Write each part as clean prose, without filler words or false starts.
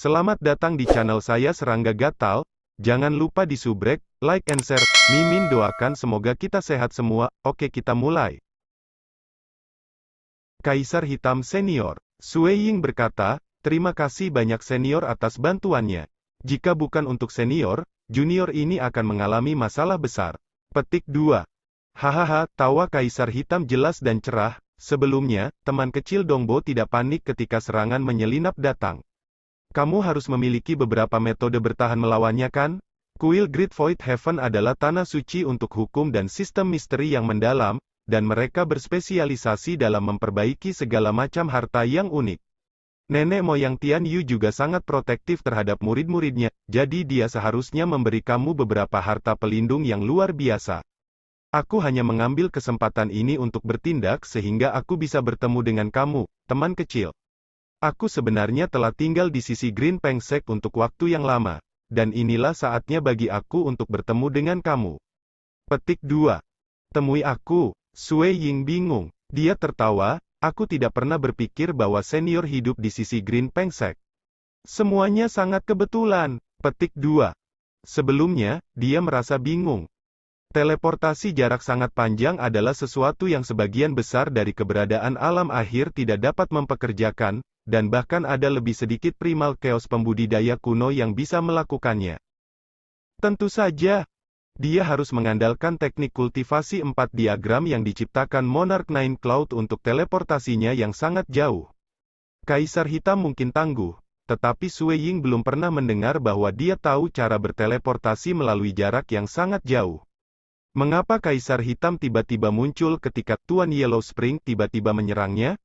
Selamat datang di channel saya Serangga Gatal. Jangan lupa di subrek, like and share. Mimin doakan semoga kita sehat semua. Oke, kita mulai. Kaisar Hitam Senior. Sue Ying berkata, terima kasih banyak senior atas bantuannya. Jika bukan untuk senior, junior ini akan mengalami masalah besar. Petik 2. Hahaha, tawa Kaisar Hitam jelas dan cerah. Sebelumnya, teman kecil Dongbo tidak panik ketika serangan menyelinap datang. Kamu harus memiliki beberapa metode bertahan melawannya kan? Kuil Great Void Heaven adalah tanah suci untuk hukum dan sistem misteri yang mendalam, dan mereka berspesialisasi dalam memperbaiki segala macam harta yang unik. Nenek moyang Tian Yu juga sangat protektif terhadap murid-muridnya, jadi dia seharusnya memberi kamu beberapa harta pelindung yang luar biasa. Aku hanya mengambil kesempatan ini untuk bertindak sehingga aku bisa bertemu dengan kamu, teman kecil. Aku sebenarnya telah tinggal di sisi Green Pengsek untuk waktu yang lama, dan inilah saatnya bagi aku untuk bertemu dengan kamu. Petik 2. Temui aku. Sue Ying bingung. Dia tertawa, aku tidak pernah berpikir bahwa senior hidup di sisi Green Pengsek. Semuanya sangat kebetulan. Petik 2. Sebelumnya, dia merasa bingung. Teleportasi jarak sangat panjang adalah sesuatu yang sebagian besar dari keberadaan alam akhir tidak dapat mempekerjakan, dan bahkan ada lebih sedikit primal chaos pembudidaya kuno yang bisa melakukannya. Tentu saja, dia harus mengandalkan teknik kultivasi 4 diagram yang diciptakan Monarch Nine Cloud untuk teleportasinya yang sangat jauh. Kaisar Hitam mungkin tangguh, tetapi Sue Ying belum pernah mendengar bahwa dia tahu cara berteleportasi melalui jarak yang sangat jauh. Mengapa Kaisar Hitam tiba-tiba muncul ketika Tuan Yellow Spring tiba-tiba menyerangnya?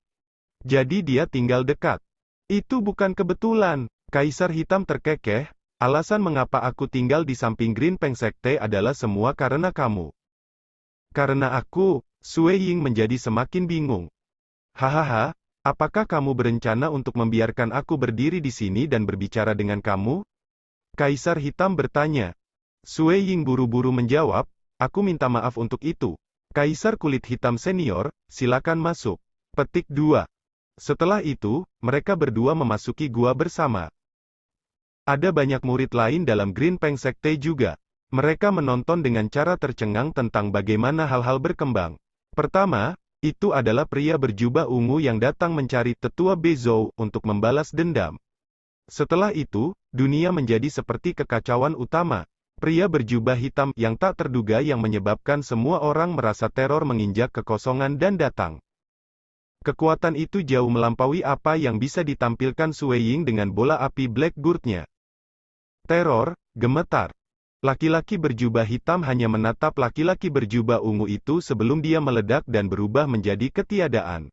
Jadi dia tinggal dekat. Itu bukan kebetulan. Kaisar Hitam terkekeh, alasan mengapa aku tinggal di samping Green Pengsekte adalah semua karena kamu. Karena aku, Sue Ying menjadi semakin bingung. Hahaha, apakah kamu berencana untuk membiarkan aku berdiri di sini dan berbicara dengan kamu? Kaisar Hitam bertanya. Sue Ying buru-buru menjawab, aku minta maaf untuk itu. Kaisar Kulit Hitam Senior, silakan masuk. Petik 2. Setelah itu, mereka berdua memasuki gua bersama. Ada banyak murid lain dalam Green Pengsekte juga. Mereka menonton dengan cara tercengang tentang bagaimana hal-hal berkembang. Pertama, itu adalah pria berjubah ungu yang datang mencari tetua Bezou untuk membalas dendam. Setelah itu, dunia menjadi seperti kekacauan utama. Pria berjubah hitam yang tak terduga yang menyebabkan semua orang merasa teror menginjak kekosongan dan datang. Kekuatan itu jauh melampaui apa yang bisa ditampilkan Sue Ying dengan bola api Black Gourd-nya. Teror, gemetar. Laki-laki berjubah hitam hanya menatap laki-laki berjubah ungu itu sebelum dia meledak dan berubah menjadi ketiadaan.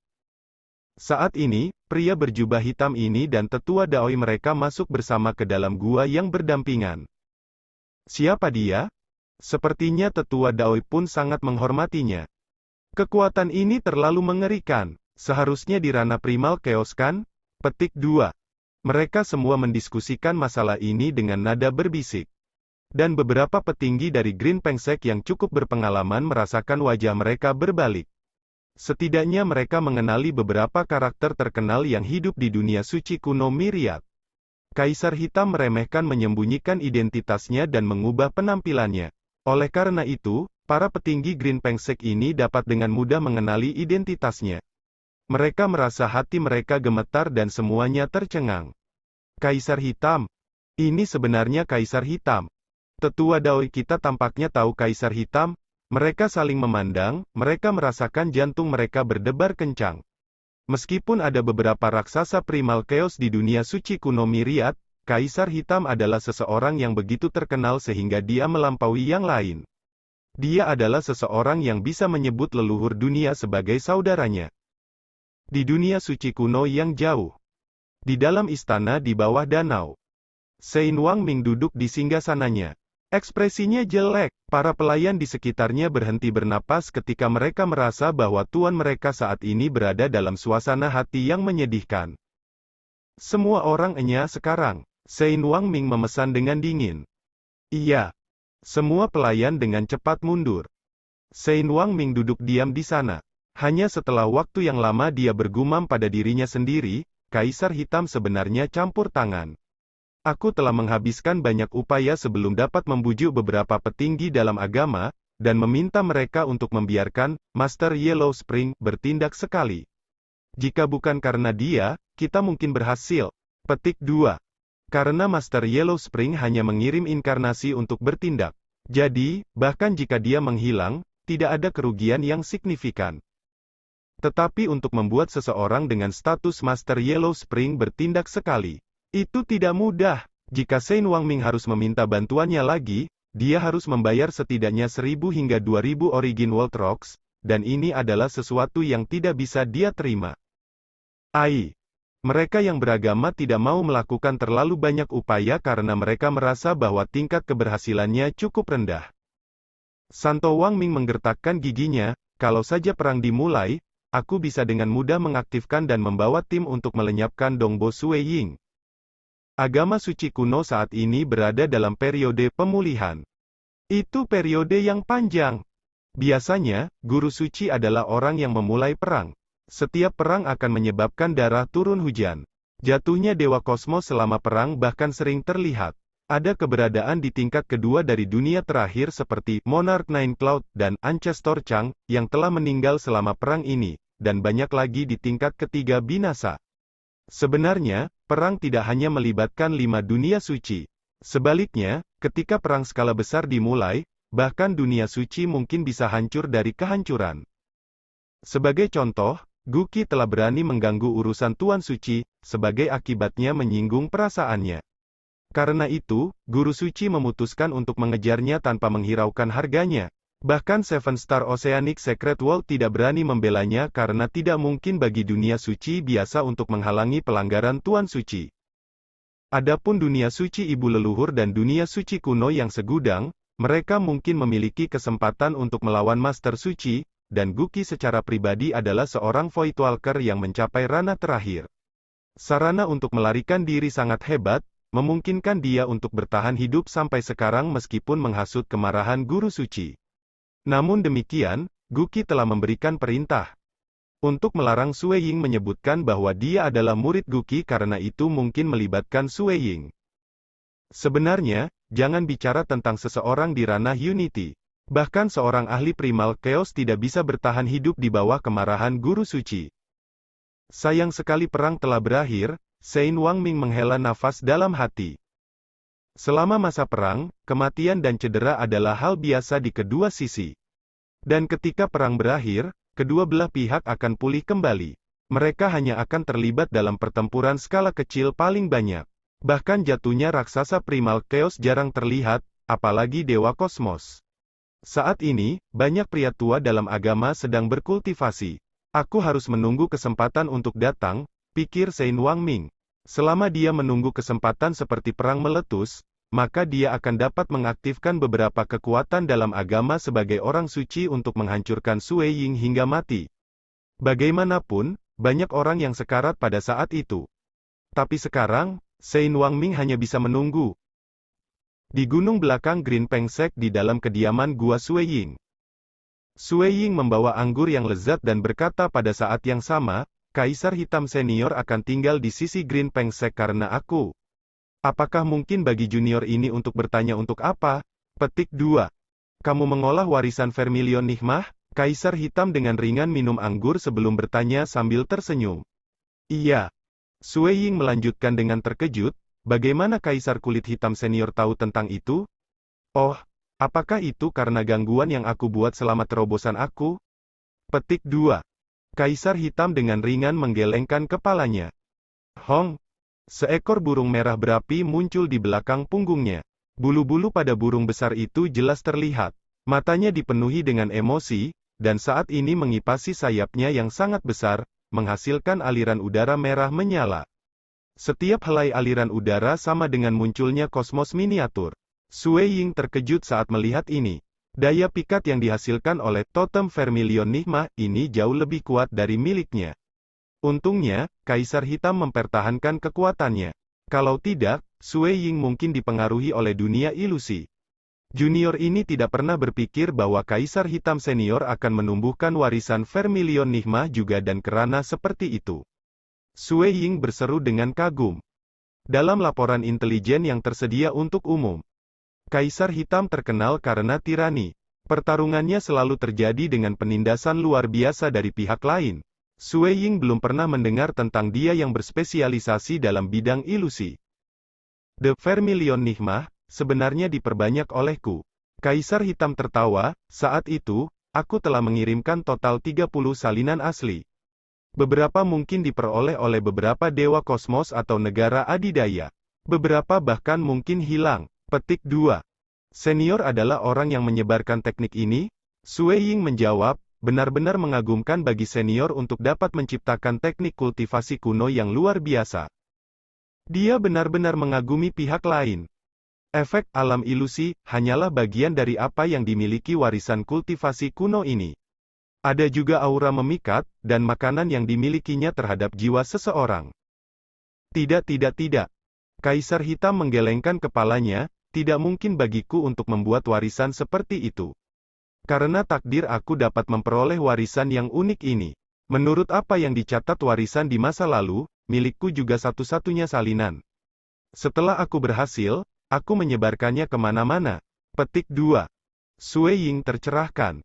Saat ini, pria berjubah hitam ini dan tetua Daoi mereka masuk bersama ke dalam gua yang berdampingan. Siapa dia? Sepertinya tetua Daoi pun sangat menghormatinya. Kekuatan ini terlalu mengerikan. Seharusnya di ranah primal chaos kan? Petik 2. Mereka semua mendiskusikan masalah ini dengan nada berbisik. Dan beberapa petinggi dari Green Pengsek yang cukup berpengalaman merasakan wajah mereka berbalik. Setidaknya mereka mengenali beberapa karakter terkenal yang hidup di dunia suci kuno Myriad. Kaisar Hitam meremehkan menyembunyikan identitasnya dan mengubah penampilannya. Oleh karena itu, para petinggi Green Pengsek ini dapat dengan mudah mengenali identitasnya. Mereka merasa hati mereka gemetar dan semuanya tercengang. Kaisar Hitam. Ini sebenarnya Kaisar Hitam. Tetua Daoi kita tampaknya tahu Kaisar Hitam. Mereka saling memandang, mereka merasakan jantung mereka berdebar kencang. Meskipun ada beberapa raksasa primal chaos di dunia suci kuno Myriad, Kaisar Hitam adalah seseorang yang begitu terkenal sehingga dia melampaui yang lain. Dia adalah seseorang yang bisa menyebut leluhur dunia sebagai saudaranya. Di dunia suci kuno yang jauh. Di dalam istana di bawah danau. Sein Wang Ming duduk di singgasananya. Ekspresinya jelek. Para pelayan di sekitarnya berhenti bernapas ketika mereka merasa bahwa tuan mereka saat ini berada dalam suasana hati yang menyedihkan. Semua orang enyah sekarang. Sein Wang Ming memesan dengan dingin. Iya. Semua pelayan dengan cepat mundur. Sein Wang Ming duduk diam di sana. Hanya setelah waktu yang lama dia bergumam pada dirinya sendiri, Kaisar Hitam sebenarnya campur tangan. Aku telah menghabiskan banyak upaya sebelum dapat membujuk beberapa petinggi dalam agama, dan meminta mereka untuk membiarkan Master Yellow Spring bertindak sekali. Jika bukan karena dia, kita mungkin berhasil. Petik 2. Karena Master Yellow Spring hanya mengirim inkarnasi untuk bertindak. Jadi, bahkan jika dia menghilang, tidak ada kerugian yang signifikan. Tetapi untuk membuat seseorang dengan status Master Yellow Spring bertindak sekali, itu tidak mudah. Jika Shen Wangming harus meminta bantuannya lagi, dia harus membayar setidaknya 1.000 hingga 2.000 Origin World Rocks, dan ini adalah sesuatu yang tidak bisa dia terima. Mereka yang beragama tidak mau melakukan terlalu banyak upaya karena mereka merasa bahwa tingkat keberhasilannya cukup rendah. Santo Wangming menggertakkan giginya, kalau saja perang dimulai, aku bisa dengan mudah mengaktifkan dan membawa tim untuk melenyapkan Dongbo Sueying. Agama suci kuno saat ini berada dalam periode pemulihan. Itu periode yang panjang. Biasanya, guru suci adalah orang yang memulai perang. Setiap perang akan menyebabkan darah turun hujan. Jatuhnya Dewa Kosmos selama perang bahkan sering terlihat. Ada keberadaan di tingkat kedua dari dunia terakhir seperti Monarch Nine Cloud dan Ancestor Chang, yang telah meninggal selama perang ini, dan banyak lagi di tingkat ketiga binasa. Sebenarnya, perang tidak hanya melibatkan 5 dunia suci. Sebaliknya, ketika perang skala besar dimulai, bahkan dunia suci mungkin bisa hancur dari kehancuran. Sebagai contoh, Guki telah berani mengganggu urusan Tuan Suci, sebagai akibatnya menyinggung perasaannya. Karena itu, Guru Suci memutuskan untuk mengejarnya tanpa menghiraukan harganya. Bahkan Seven Star Oceanic Secret World tidak berani membelanya karena tidak mungkin bagi dunia suci biasa untuk menghalangi pelanggaran Tuan Suci. Adapun dunia suci ibu leluhur dan dunia suci kuno yang segudang, mereka mungkin memiliki kesempatan untuk melawan Master Suci, dan Guki secara pribadi adalah seorang Voidwalker yang mencapai ranah terakhir. Sarana untuk melarikan diri sangat hebat, memungkinkan dia untuk bertahan hidup sampai sekarang meskipun menghasut kemarahan Guru Suci. Namun demikian, Guki telah memberikan perintah untuk melarang Sueying menyebutkan bahwa dia adalah murid Guki karena itu mungkin melibatkan Sueying. Sebenarnya, jangan bicara tentang seseorang di ranah Unity. Bahkan seorang ahli primal chaos tidak bisa bertahan hidup di bawah kemarahan Guru Suci. Sayang sekali perang telah berakhir, Shen Wangming menghela nafas dalam hati. Selama masa perang, kematian dan cedera adalah hal biasa di kedua sisi. Dan ketika perang berakhir, kedua belah pihak akan pulih kembali. Mereka hanya akan terlibat dalam pertempuran skala kecil paling banyak. Bahkan jatuhnya raksasa primal chaos jarang terlihat, apalagi Dewa Kosmos. Saat ini, banyak pria tua dalam agama sedang berkultivasi. Aku harus menunggu kesempatan untuk datang, pikir Shen Wangming. Selama dia menunggu kesempatan seperti perang meletus, maka dia akan dapat mengaktifkan beberapa kekuatan dalam agama sebagai orang suci untuk menghancurkan Sueying hingga mati. Bagaimanapun, banyak orang yang sekarat pada saat itu. Tapi sekarang, Shen Wangming hanya bisa menunggu. Di gunung belakang Green Pengsek di dalam kediaman Gua Sueying. Sueying membawa anggur yang lezat dan berkata pada saat yang sama, Kaisar Hitam Senior akan tinggal di sisi Green Pengsek karena aku. Apakah mungkin bagi junior ini untuk bertanya untuk apa? Petik 2. Kamu mengolah warisan Vermilion Nigmah? Kaisar Hitam dengan ringan minum anggur sebelum bertanya sambil tersenyum. Iya. Sueying melanjutkan dengan terkejut, bagaimana Kaisar Kulit Hitam Senior tahu tentang itu? Oh, apakah itu karena gangguan yang aku buat selama terobosan aku? Petik 2. Kaisar Hitam dengan ringan menggelengkan kepalanya. Hong! Seekor burung merah berapi muncul di belakang punggungnya. Bulu-bulu pada burung besar itu jelas terlihat. Matanya dipenuhi dengan emosi, dan saat ini mengipasi sayapnya yang sangat besar, menghasilkan aliran udara merah menyala. Setiap helai aliran udara sama dengan munculnya kosmos miniatur. Sueying terkejut saat melihat ini. Daya pikat yang dihasilkan oleh totem Vermilion Nigma ini jauh lebih kuat dari miliknya. Untungnya, Kaisar Hitam mempertahankan kekuatannya. Kalau tidak, Sueying mungkin dipengaruhi oleh dunia ilusi. Junior ini tidak pernah berpikir bahwa Kaisar Hitam Senior akan menumbuhkan warisan Vermilion Nigma juga dan kerana seperti itu. Sueying berseru dengan kagum. Dalam laporan intelijen yang tersedia untuk umum, Kaisar Hitam terkenal karena tirani. Pertarungannya selalu terjadi dengan penindasan luar biasa dari pihak lain. Sui Ying belum pernah mendengar tentang dia yang berspesialisasi dalam bidang ilusi. The Vermilion Nigma, sebenarnya diperbanyak olehku. Kaisar Hitam tertawa, saat itu, aku telah mengirimkan total 30 salinan asli. Beberapa mungkin diperoleh oleh beberapa dewa kosmos atau negara adidaya. Beberapa bahkan mungkin hilang. Petik 2. Senior adalah orang yang menyebarkan teknik ini? Sui Ying menjawab, benar-benar mengagumkan bagi senior untuk dapat menciptakan teknik kultivasi kuno yang luar biasa. Dia benar-benar mengagumi pihak lain. Efek alam ilusi hanyalah bagian dari apa yang dimiliki warisan kultivasi kuno ini. Ada juga aura memikat, dan makanan yang dimilikinya terhadap jiwa seseorang. Tidak. Kaisar Hitam menggelengkan kepalanya, tidak mungkin bagiku untuk membuat warisan seperti itu. Karena takdir aku dapat memperoleh warisan yang unik ini. Menurut apa yang dicatat warisan di masa lalu, milikku juga satu-satunya salinan. Setelah aku berhasil, aku menyebarkannya kemana-mana. Petik 2. Sui Ying tercerahkan.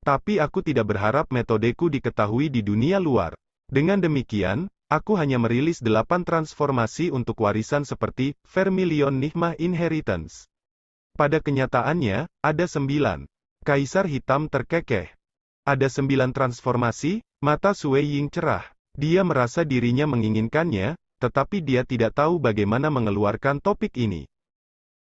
Tapi aku tidak berharap metodeku diketahui di dunia luar. Dengan demikian, aku hanya merilis 8 transformasi untuk warisan seperti Vermilion Nigma Inheritance. Pada kenyataannya, ada 9. Kaisar Hitam terkekeh. Ada 9 transformasi? Mata Sui Ying cerah. Dia merasa dirinya menginginkannya, tetapi dia tidak tahu bagaimana mengeluarkan topik ini.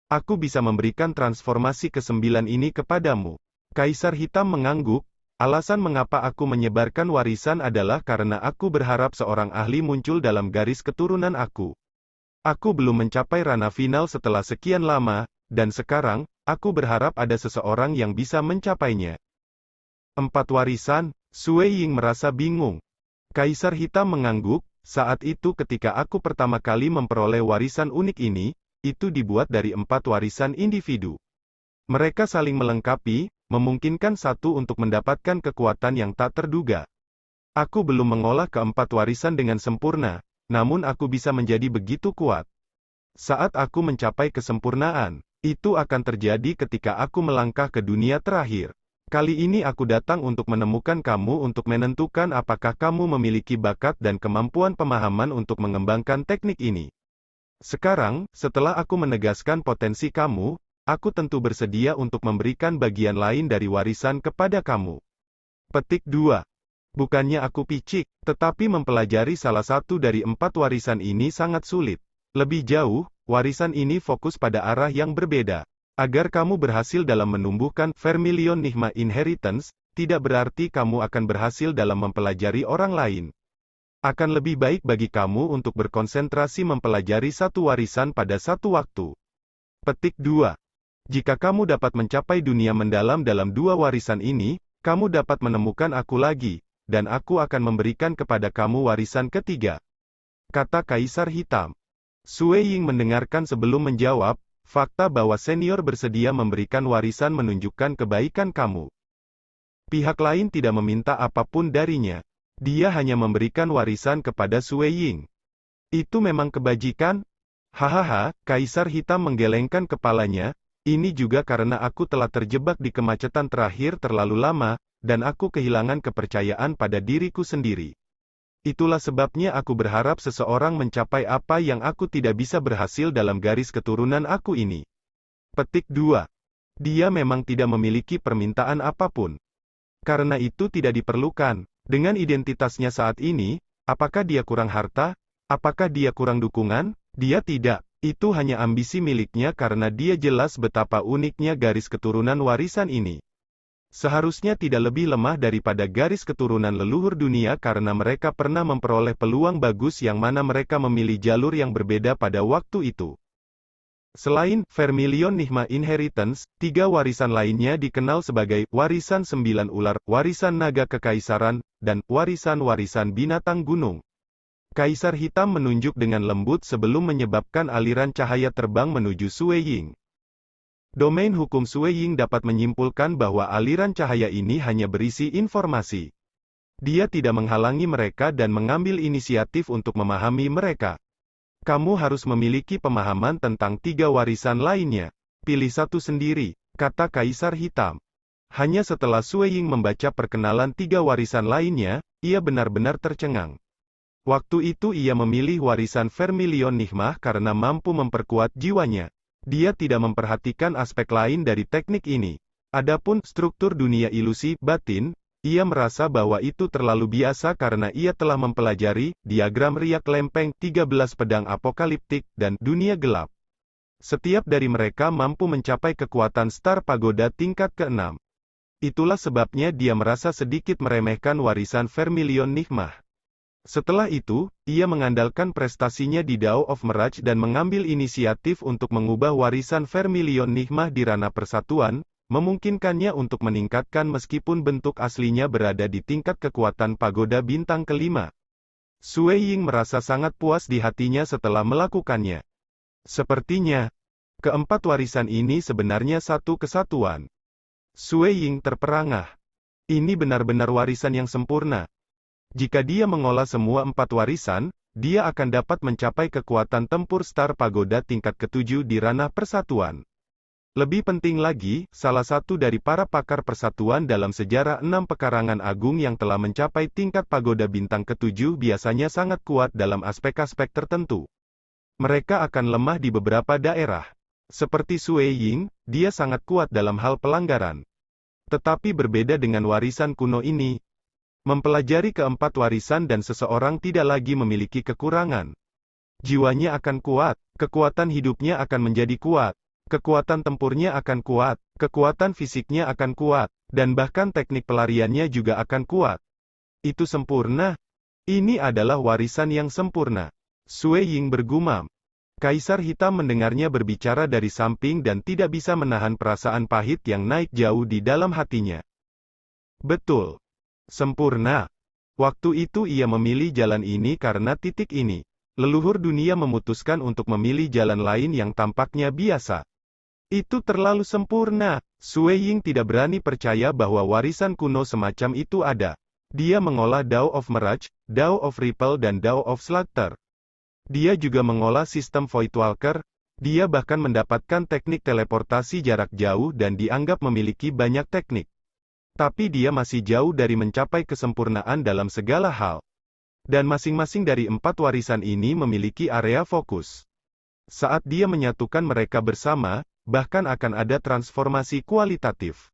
Aku bisa memberikan transformasi ke-9 ini kepadamu. Kaisar Hitam mengangguk, alasan mengapa aku menyebarkan warisan adalah karena aku berharap seorang ahli muncul dalam garis keturunan aku. Aku belum mencapai ranah final setelah sekian lama, dan sekarang, aku berharap ada seseorang yang bisa mencapainya. 4 warisan, Sui Ying merasa bingung. Kaisar Hitam mengangguk, saat itu ketika aku pertama kali memperoleh warisan unik ini, itu dibuat dari 4 warisan individu. Mereka saling melengkapi, memungkinkan satu untuk mendapatkan kekuatan yang tak terduga. Aku belum mengolah keempat warisan dengan sempurna, namun aku bisa menjadi begitu kuat. Saat aku mencapai kesempurnaan, itu akan terjadi ketika aku melangkah ke dunia terakhir. Kali ini aku datang untuk menemukan kamu untuk menentukan apakah kamu memiliki bakat dan kemampuan pemahaman untuk mengembangkan teknik ini. Sekarang, setelah aku menegaskan potensi kamu, aku tentu bersedia untuk memberikan bagian lain dari warisan kepada kamu. Petik 2. Bukannya aku picik, tetapi mempelajari salah satu dari 4 warisan ini sangat sulit. Lebih jauh, warisan ini fokus pada arah yang berbeda. Agar kamu berhasil dalam menumbuhkan Vermilion Nigma Inheritance, tidak berarti kamu akan berhasil dalam mempelajari orang lain. Akan lebih baik bagi kamu untuk berkonsentrasi mempelajari satu warisan pada satu waktu. Petik 2. Jika kamu dapat mencapai dunia mendalam dalam 2 warisan ini, kamu dapat menemukan aku lagi, dan aku akan memberikan kepada kamu warisan ketiga. Kata Kaisar Hitam. Sui Ying mendengarkan sebelum menjawab, fakta bahwa senior bersedia memberikan warisan menunjukkan kebaikan kamu. Pihak lain tidak meminta apapun darinya. Dia hanya memberikan warisan kepada Sui Ying. Itu memang kebajikan? Hahaha, Kaisar Hitam menggelengkan kepalanya, ini juga karena aku telah terjebak di kemacetan terakhir terlalu lama, dan aku kehilangan kepercayaan pada diriku sendiri. Itulah sebabnya aku berharap seseorang mencapai apa yang aku tidak bisa berhasil dalam garis keturunan aku ini. Petik 2. Dia memang tidak memiliki permintaan apapun. Karena itu tidak diperlukan. Dengan identitasnya saat ini, apakah dia kurang harta? Apakah dia kurang dukungan? Dia tidak. Itu hanya ambisi miliknya karena dia jelas betapa uniknya garis keturunan warisan ini. Seharusnya tidak lebih lemah daripada garis keturunan leluhur dunia karena mereka pernah memperoleh peluang bagus yang mana mereka memilih jalur yang berbeda pada waktu itu. Selain Vermilion Nigma Inheritance, 3 warisan lainnya dikenal sebagai warisan 9 ular, warisan naga kekaisaran, dan warisan-warisan binatang gunung. Kaisar Hitam menunjuk dengan lembut sebelum menyebabkan aliran cahaya terbang menuju Sui Ying. Domain hukum Sui Ying dapat menyimpulkan bahwa aliran cahaya ini hanya berisi informasi. Dia tidak menghalangi mereka dan mengambil inisiatif untuk memahami mereka. Kamu harus memiliki pemahaman tentang 3 warisan lainnya. Pilih satu sendiri, kata Kaisar Hitam. Hanya setelah Sue Ying membaca perkenalan 3 warisan lainnya, ia benar-benar tercengang. Waktu itu ia memilih warisan Vermilion Nigma karena mampu memperkuat jiwanya. Dia tidak memperhatikan aspek lain dari teknik ini. Adapun struktur dunia ilusi batin, ia merasa bahwa itu terlalu biasa karena ia telah mempelajari diagram riak lempeng, 13 pedang apokaliptik, dan dunia gelap. Setiap dari mereka mampu mencapai kekuatan Star Pagoda tingkat ke-6. Itulah sebabnya dia merasa sedikit meremehkan warisan Vermilion Nigma. Setelah itu, ia mengandalkan prestasinya di Dao of Mirage dan mengambil inisiatif untuk mengubah warisan Vermilion Nigma di ranah persatuan, memungkinkannya untuk meningkatkan meskipun bentuk aslinya berada di tingkat kekuatan pagoda bintang ke-5. Sue Ying merasa sangat puas di hatinya setelah melakukannya. Sepertinya, keempat warisan ini sebenarnya satu kesatuan. Sue Ying terperangah. Ini benar-benar warisan yang sempurna. Jika dia mengolah semua 4 warisan, dia akan dapat mencapai kekuatan tempur Star Pagoda tingkat ke-7 di ranah persatuan. Lebih penting lagi, salah satu dari para pakar persatuan dalam sejarah 6 pekarangan agung yang telah mencapai tingkat pagoda bintang ke-7 biasanya sangat kuat dalam aspek-aspek tertentu. Mereka akan lemah di beberapa daerah. Seperti Sue Ying, dia sangat kuat dalam hal pelanggaran. Tetapi berbeda dengan warisan kuno ini. Mempelajari keempat warisan dan seseorang tidak lagi memiliki kekurangan. Jiwanya akan kuat, kekuatan hidupnya akan menjadi kuat. Kekuatan tempurnya akan kuat, kekuatan fisiknya akan kuat, dan bahkan teknik pelariannya juga akan kuat. Itu sempurna. Ini adalah warisan yang sempurna. Sue Ying bergumam. Kaisar Hitam mendengarnya berbicara dari samping dan tidak bisa menahan perasaan pahit yang naik jauh di dalam hatinya. Betul. Sempurna. Waktu itu ia memilih jalan ini karena titik ini. Leluhur dunia memutuskan untuk memilih jalan lain yang tampaknya biasa. Itu terlalu sempurna. Sue Ying tidak berani percaya bahwa warisan kuno semacam itu ada. Dia mengolah Dao of Mirage, Dao of Ripple dan Dao of Slaughter. Dia juga mengolah sistem Voidwalker. Dia bahkan mendapatkan teknik teleportasi jarak jauh dan dianggap memiliki banyak teknik. Tapi dia masih jauh dari mencapai kesempurnaan dalam segala hal. Dan masing-masing dari 4 warisan ini memiliki area fokus. Saat dia menyatukan mereka bersama, bahkan akan ada transformasi kualitatif.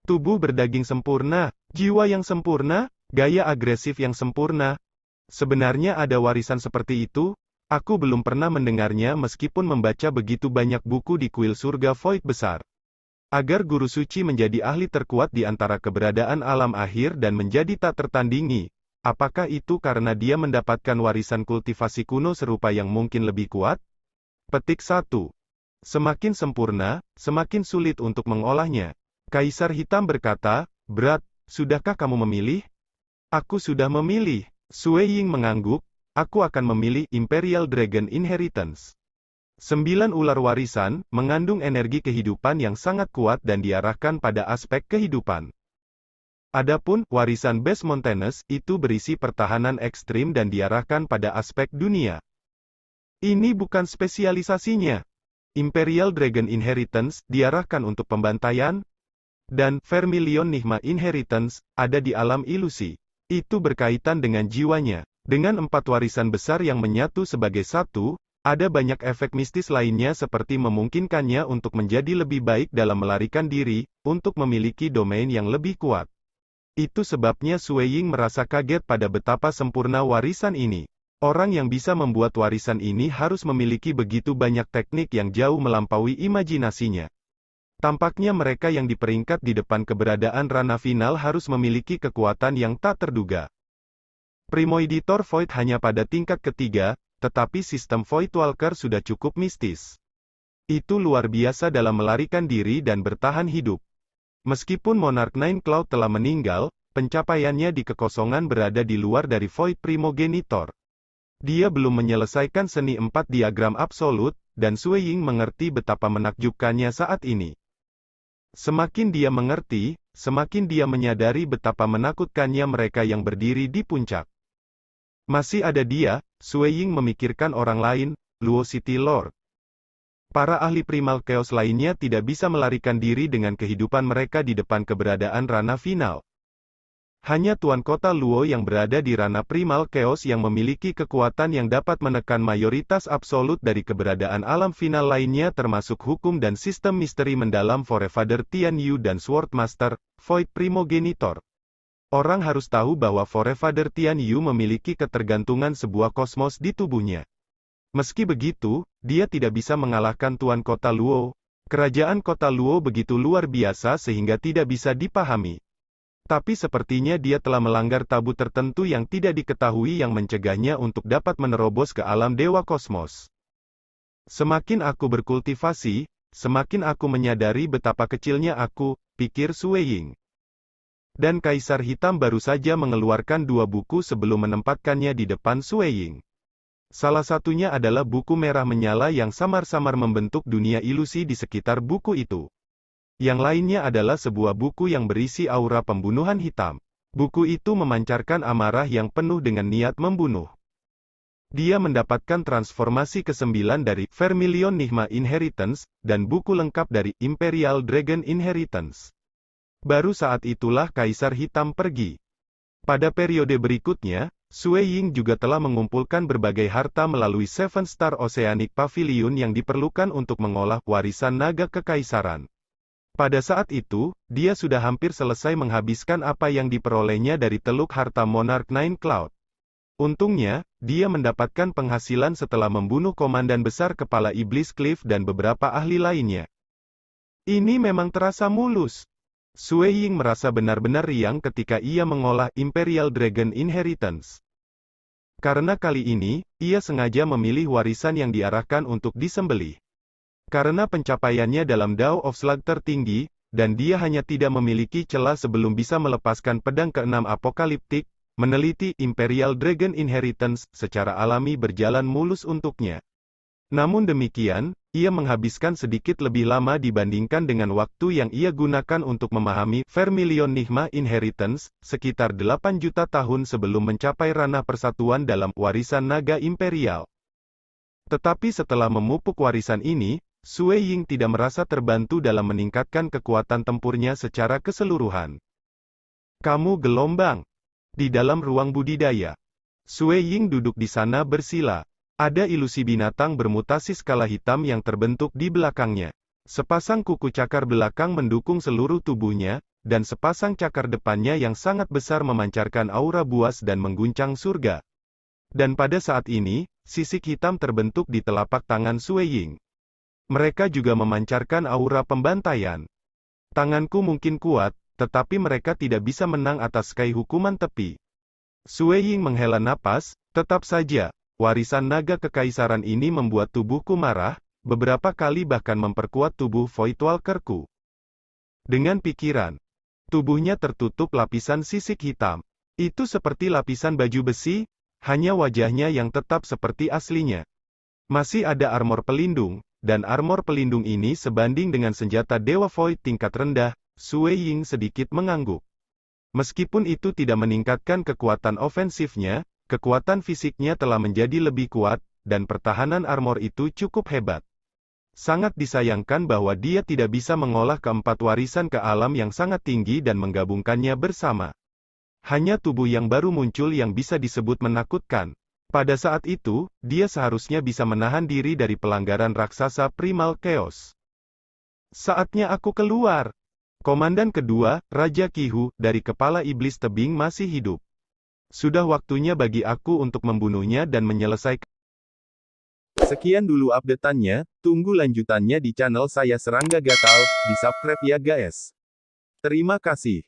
Tubuh berdaging sempurna, jiwa yang sempurna, gaya agresif yang sempurna. Sebenarnya ada warisan seperti itu? Aku belum pernah mendengarnya meskipun membaca begitu banyak buku di kuil surga Void besar. Agar guru suci menjadi ahli terkuat di antara keberadaan alam akhir dan menjadi tak tertandingi. Apakah itu karena dia mendapatkan warisan kultivasi kuno serupa yang mungkin lebih kuat? Petik 1. Semakin sempurna, semakin sulit untuk mengolahnya. Kaisar Hitam berkata, "Berat, sudahkah kamu memilih?" "Aku sudah memilih." Sue Ying mengangguk, "Aku akan memilih Imperial Dragon Inheritance." 9 ular warisan, mengandung energi kehidupan yang sangat kuat dan diarahkan pada aspek kehidupan. Adapun, warisan Base Mountainous, itu berisi pertahanan ekstrim dan diarahkan pada aspek dunia. Ini bukan spesialisasinya. Imperial Dragon Inheritance, diarahkan untuk pembantaian, dan Vermilion Nigma Inheritance, ada di alam ilusi. Itu berkaitan dengan jiwanya. Dengan 4 warisan besar yang menyatu sebagai satu, ada banyak efek mistis lainnya seperti memungkinkannya untuk menjadi lebih baik dalam melarikan diri, untuk memiliki domain yang lebih kuat. Itu sebabnya Sue Ying merasa kaget pada betapa sempurna warisan ini. Orang yang bisa membuat warisan ini harus memiliki begitu banyak teknik yang jauh melampaui imajinasinya. Tampaknya mereka yang diperingkat di depan keberadaan ranah final harus memiliki kekuatan yang tak terduga. Primoeditor Void hanya pada tingkat ketiga, tetapi sistem Voidwalker sudah cukup mistis. Itu luar biasa dalam melarikan diri dan bertahan hidup. Meskipun Monarch Nine Cloud telah meninggal, pencapaiannya di kekosongan berada di luar dari Void Primogenitor. Dia belum menyelesaikan seni 4 diagram absolut, dan Sue Ying mengerti betapa menakjubkannya saat ini. Semakin dia mengerti, semakin dia menyadari betapa menakutkannya mereka yang berdiri di puncak. Masih ada dia, Sue Ying memikirkan orang lain, Luo City Lord. Para ahli Primal Chaos lainnya tidak bisa melarikan diri dengan kehidupan mereka di depan keberadaan Rana Final. Hanya Tuan Kota Luo yang berada di Rana Primal Chaos yang memiliki kekuatan yang dapat menekan mayoritas absolut dari keberadaan alam final lainnya termasuk hukum dan sistem misteri mendalam Forefather Tian Yu dan Swordmaster, Void Primogenitor. Orang harus tahu bahwa Forefather Tian Yu memiliki ketergantungan sebuah kosmos di tubuhnya. Meski begitu, dia tidak bisa mengalahkan Tuan Kota Luo. Kerajaan Kota Luo begitu luar biasa sehingga tidak bisa dipahami. Tapi sepertinya dia telah melanggar tabu tertentu yang tidak diketahui yang mencegahnya untuk dapat menerobos ke alam Dewa Kosmos. Semakin aku berkultivasi, semakin aku menyadari betapa kecilnya aku, pikir Sue Ying. Dan Kaisar Hitam baru saja mengeluarkan 2 buku sebelum menempatkannya di depan Sue Ying. Salah satunya adalah buku merah menyala yang samar-samar membentuk dunia ilusi di sekitar buku itu. Yang lainnya adalah sebuah buku yang berisi aura pembunuhan hitam. Buku itu memancarkan amarah yang penuh dengan niat membunuh. Dia mendapatkan transformasi ke-9 dari Vermilion Nigma Inheritance, dan buku lengkap dari Imperial Dragon Inheritance. Baru saat itulah Kaisar Hitam pergi. Pada periode berikutnya, Sue Ying juga telah mengumpulkan berbagai harta melalui Seven Star Oceanic Pavilion yang diperlukan untuk mengolah warisan naga kekaisaran. Pada saat itu, dia sudah hampir selesai menghabiskan apa yang diperolehnya dari teluk harta Monarch Nine Cloud. Untungnya, dia mendapatkan penghasilan setelah membunuh Komandan Besar Kepala Iblis Cliff dan beberapa ahli lainnya. Ini memang terasa mulus. Sue Ying merasa benar-benar riang ketika ia mengolah Imperial Dragon Inheritance. Karena kali ini, ia sengaja memilih warisan yang diarahkan untuk disembelih. Karena pencapaiannya dalam Dao of Slug tertinggi, dan dia hanya tidak memiliki celah sebelum bisa melepaskan pedang ke-6 apokaliptik, meneliti Imperial Dragon Inheritance secara alami berjalan mulus untuknya. Namun demikian, ia menghabiskan sedikit lebih lama dibandingkan dengan waktu yang ia gunakan untuk memahami Vermilion Nigma Inheritance, sekitar 8 juta tahun sebelum mencapai ranah persatuan dalam warisan naga imperial. Tetapi setelah memupuk warisan ini, Sue Ying tidak merasa terbantu dalam meningkatkan kekuatan tempurnya secara keseluruhan. Kamu gelombang. Di dalam ruang budidaya. Sue Ying duduk di sana bersila. Ada ilusi binatang bermutasi skala hitam yang terbentuk di belakangnya. Sepasang kuku cakar belakang mendukung seluruh tubuhnya, dan sepasang cakar depannya yang sangat besar memancarkan aura buas dan mengguncang surga. Dan pada saat ini, sisik hitam terbentuk di telapak tangan Sue Ying. Mereka juga memancarkan aura pembantaian. Tanganku mungkin kuat, tetapi mereka tidak bisa menang atas Sky Hukuman Tepi. Sue Ying menghela napas, tetap saja, warisan naga kekaisaran ini membuat tubuhku marah, beberapa kali bahkan memperkuat tubuh Void Walkerku. Dengan pikiran, tubuhnya tertutup lapisan sisik hitam. Itu seperti lapisan baju besi, hanya wajahnya yang tetap seperti aslinya. Masih ada armor pelindung, dan armor pelindung ini sebanding dengan senjata Dewa Void tingkat rendah. Sue Ying sedikit mengangguk. Meskipun itu tidak meningkatkan kekuatan ofensifnya, kekuatan fisiknya telah menjadi lebih kuat, dan pertahanan armor itu cukup hebat. Sangat disayangkan bahwa dia tidak bisa mengolah keempat warisan ke alam yang sangat tinggi dan menggabungkannya bersama. Hanya tubuh yang baru muncul yang bisa disebut menakutkan. Pada saat itu, dia seharusnya bisa menahan diri dari pelanggaran raksasa Primal Chaos. Saatnya aku keluar. Komandan kedua, Raja Qihu, dari Kepala Iblis Tebing masih hidup. Sudah waktunya bagi aku untuk membunuhnya dan menyelesaikan. Sekian dulu update-annya, tunggu lanjutannya di channel saya Serangga Gatal, di subscribe ya guys. Terima kasih.